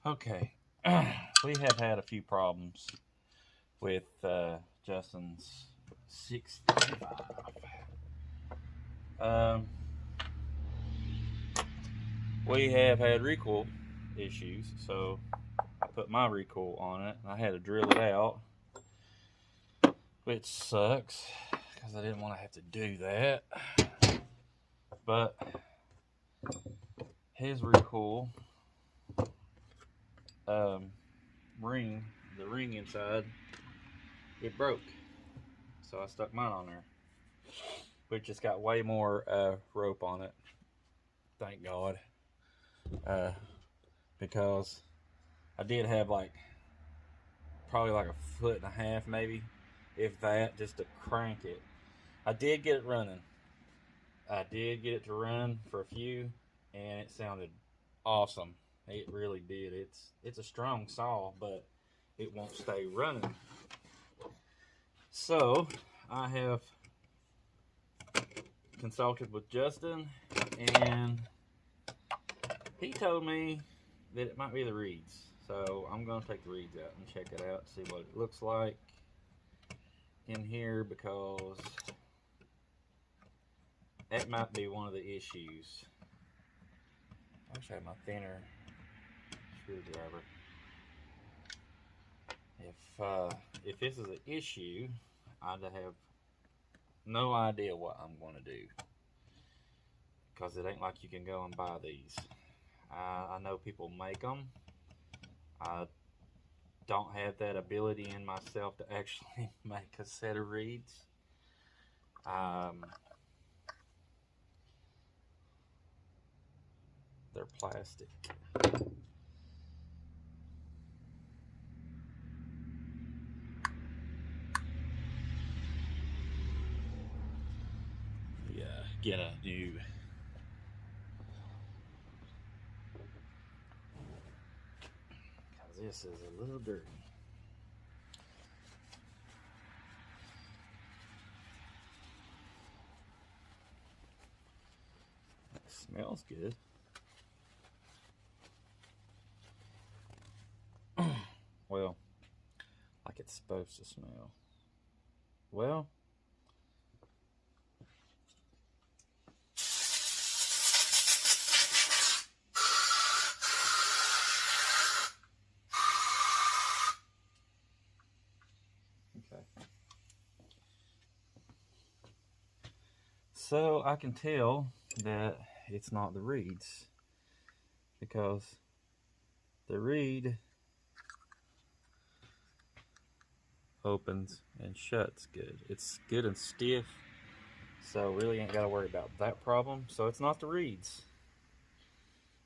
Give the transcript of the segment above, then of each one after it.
Okay, we have had a few problems with Justin's 635. Um, we have had recoil issues, so I put my recoil on it. I had to drill it out, which sucks because I didn't want to have to do that. But his recoil um, ring, the ring inside, it broke. So I stuck mine on there, which has got way more rope on it. Thank God. Uh, because I did have like probably like a foot and a half, maybe, if that, just to crank it. I did get it running. I did get it to run for a few, and it sounded awesome. It really did. It's a strong saw, but it won't stay running. So I have consulted with Justin, and he told me that it might be the reeds. So I'm going to take the reeds out and check it out, see what it looks like in here, because that might be one of the issues. I wish I had my thinner screwdriver. If this is an issue, I'd have no idea what I'm going to do, because it ain't like you can go and buy these. I know people make them. I don't have that ability in myself to actually make a set of reeds. They're plastic. Yeah, get a new. Because this is a little dirty. It smells good. Well, like it's supposed to smell. Well, okay. So I can tell that it's not the reeds, because the reed opens and shuts good. It's good and stiff, so really ain't got to worry about that problem. So it's not the reeds,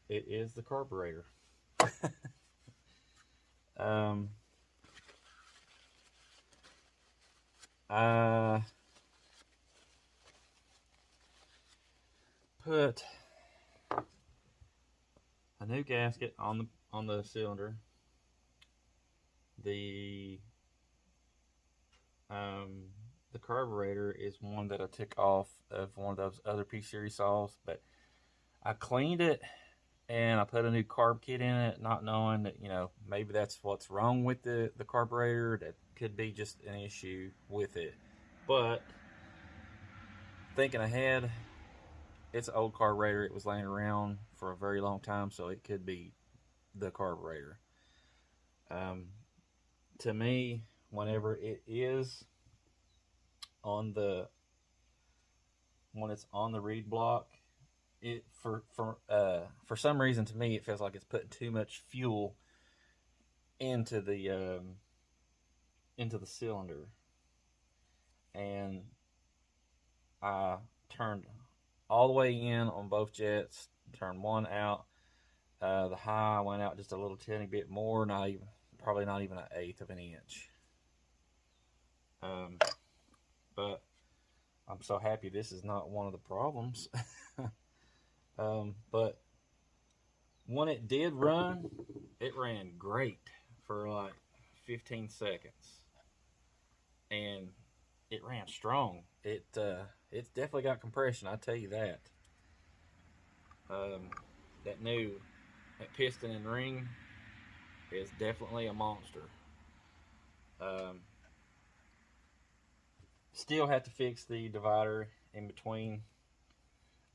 it is the carburetor. um, I put a new gasket on the cylinder. The the carburetor is one that I took off of one of those other P series saws, but I cleaned it and I put a new carb kit in it, not knowing that, maybe that's what's wrong with the carburetor. That could be just an issue with it. But thinking ahead, it's an old carburetor. It was laying around for a very long time, so it could be the carburetor. Um, to me, whenever it is on the when it's on the reed block, it for some reason, to me, it feels like it's putting too much fuel into the cylinder. And I turned all the way in on both jets, turned one out. The high went out just a little teeny bit more, probably not even an eighth of an inch. But I'm so happy this is not one of the problems. But when it did run, it ran great for like 15 seconds, and it ran strong. It's definitely got compression, I tell you that. That piston and ring, is definitely a monster. Um, Still have to fix the divider in between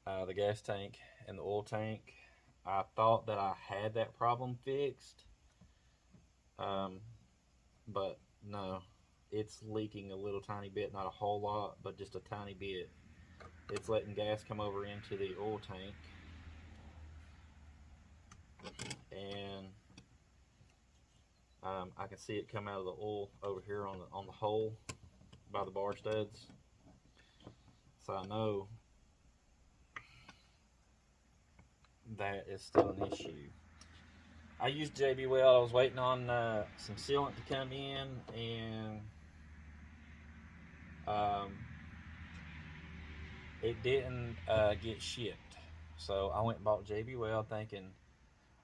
the gas tank and the oil tank. I thought that I had that problem fixed, um, but no, it's leaking a little tiny bit, not a whole lot, but just a tiny bit. It's letting gas come over into the oil tank, and I can see it come out of the oil over here on the hole by the bar studs. So I know that is still an issue. I used JB Weld. I was waiting on some sealant to come in, and um, it didn't get shipped. So I went and bought JB Weld, thinking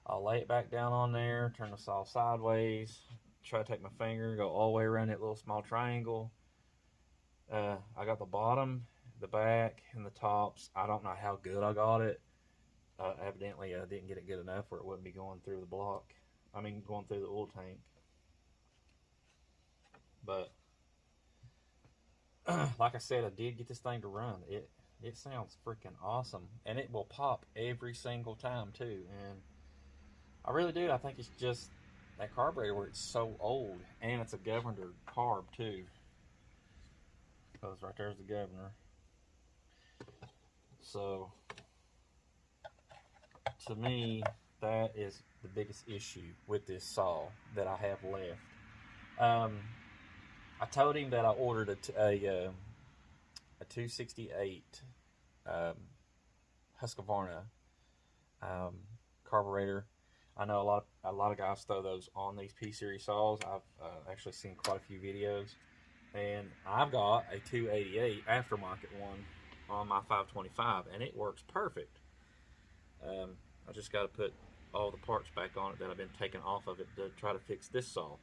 I'll lay it back down on there, turn the saw sideways, try to take my finger, go all the way around that little small triangle. I got the bottom, the back, and the tops. I don't know how good I got it. Evidently, I didn't get it good enough where it wouldn't be going through the block. I mean, going through the oil tank. But like I said, I did get this thing to run. It sounds freaking awesome, and it will pop every single time too. And I really do. I think it's just that carburetor where it's so old, and it's a governor carb too. Because right there's the governor. So to me, that is the biggest issue with this saw that I have left. I told him that I ordered a 268 Husqvarna carburetor. I know a lot of guys throw those on these P series saws. I've actually seen quite a few videos, and I've got a 288 aftermarket one on my 525, and it works perfect. I just got to put all the parts back on it that I've been taking off of it to try to fix this saw.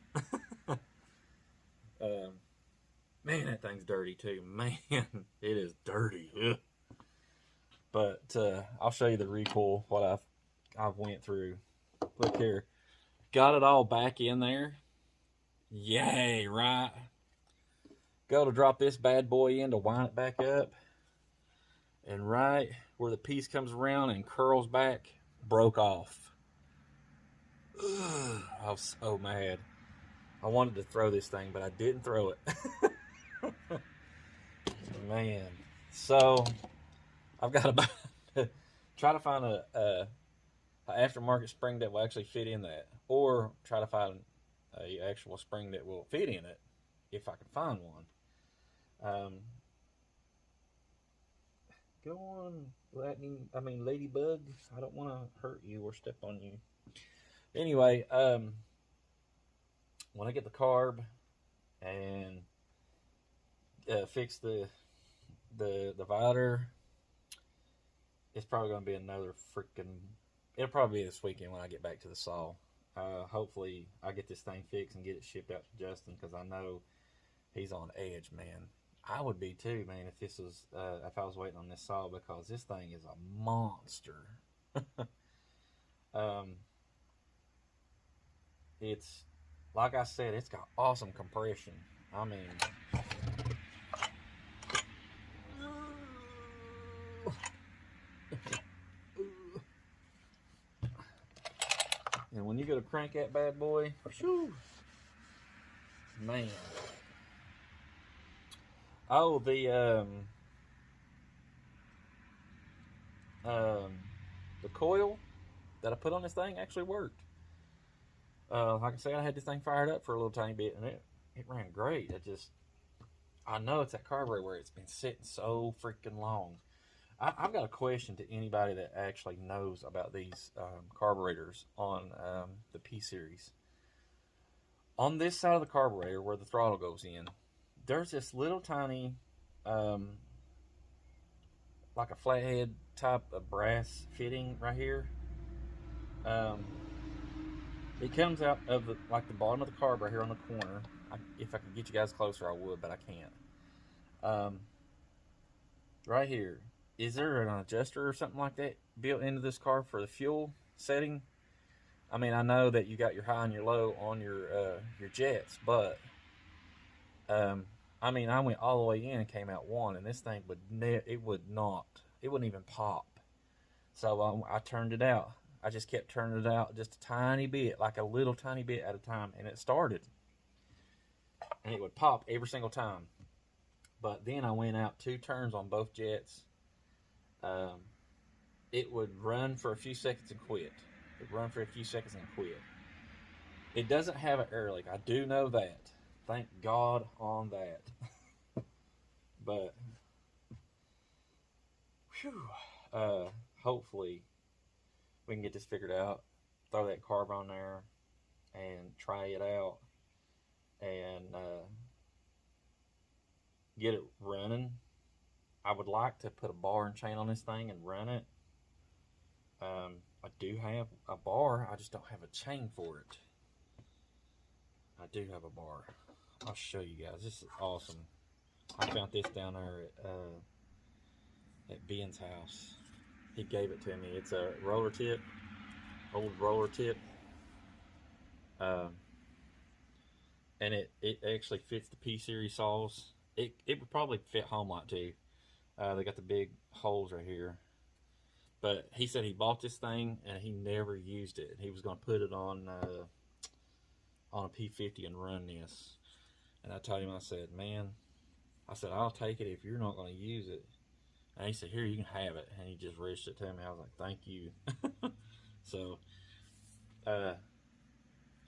Man, that thing's dirty too. Man, it is dirty. Ugh. But I'll show you the recoil, what I've went through. Look here. Got it all back in there. Yay, right? Go to drop this bad boy in to wind it back up. And right where the piece comes around and curls back, broke off. Ugh, I was so mad. I wanted to throw this thing, but I didn't throw it. Man. So, I've got to try to find a aftermarket spring that will actually fit in that. Or try to find a actual spring that will fit in it, if I can find one. Go on, ladybug. I don't want to hurt you or step on you. Anyway, when I get the carb and fix the divider, it's probably going to be another freaking. It'll probably be this weekend when I get back to the saw. Hopefully, I get this thing fixed and get it shipped out to Justin, because I know he's on edge, man. I would be too, man, if this was if I was waiting on this saw, because this thing is a monster. It's like I said, it's got awesome compression. I mean, and when you go to crank that bad boy, whew, man. Oh, the coil that I put on this thing actually worked. Like I said, I had this thing fired up for a little tiny bit, and it ran great. I know it's that carburetor where it's been sitting so freaking long. I've got a question to anybody that actually knows about these carburetors on the P series. On this side of the carburetor where the throttle goes in, there's this little tiny, like a flathead type of brass fitting right here. It comes out of the bottom of the carb right here on the corner. If I could get you guys closer, I would, but I can't. Right here. Is there an adjuster or something like that built into this car for the fuel setting? I mean, I know that you got your high and your low on your jets, but I mean, I went all the way in and came out one, and this thing it would not, it wouldn't even pop. So I turned it out. I just kept turning it out just a tiny bit, like a little tiny bit at a time, and it started, and it would pop every single time. But then I went out 2 turns on both jets. Um, it would run for a few seconds and quit. It would run for a few seconds and quit. It doesn't have an air leak. I do know that. Thank God on that. But whew, hopefully we can get this figured out. Throw that carb on there and try it out and get it running. I would like to put a bar and chain on this thing and run it. I do have a bar, I just don't have a chain for it. I do have a bar. I'll show you guys. This is awesome. I found this down there at Ben's house. He gave it to me. It's a roller tip, old roller tip. And it actually fits the P series saws. It would probably fit Homelite too. They got the big holes right here. But he said he bought this thing and he never used it. He was going to put it on a P50 and run this. And I told him, I said, man, I said, I'll take it if you're not going to use it. And he said, here, you can have it. And he just reached it to me. I was like, thank you. So,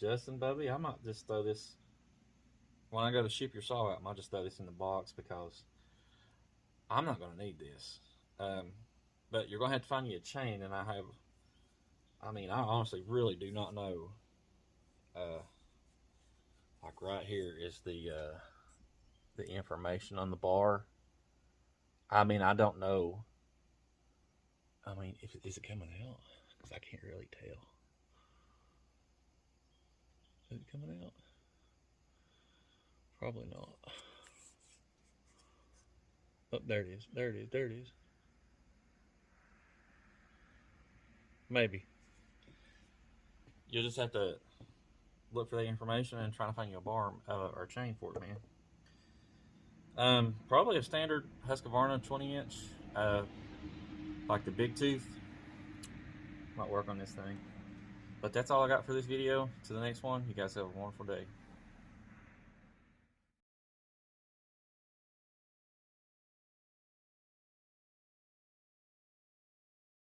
Justin, Bubby, I might just throw this, when I go to ship your saw out, I might just throw this in the box because I'm not going to need this. But you're going to have to find you a chain, and I honestly really do not know. Like right here is the information on the bar. I mean, I don't know. I mean, is it coming out? Because I can't really tell. Is it coming out? Probably not. Oh, there it is. There it is. There it is. Maybe. You'll just have to look for the information and try to find you a bar or a chain for it, man. Probably a standard Husqvarna 20-inch, like the big tooth. Might work on this thing. But that's all I got for this video. To the next one, you guys have a wonderful day.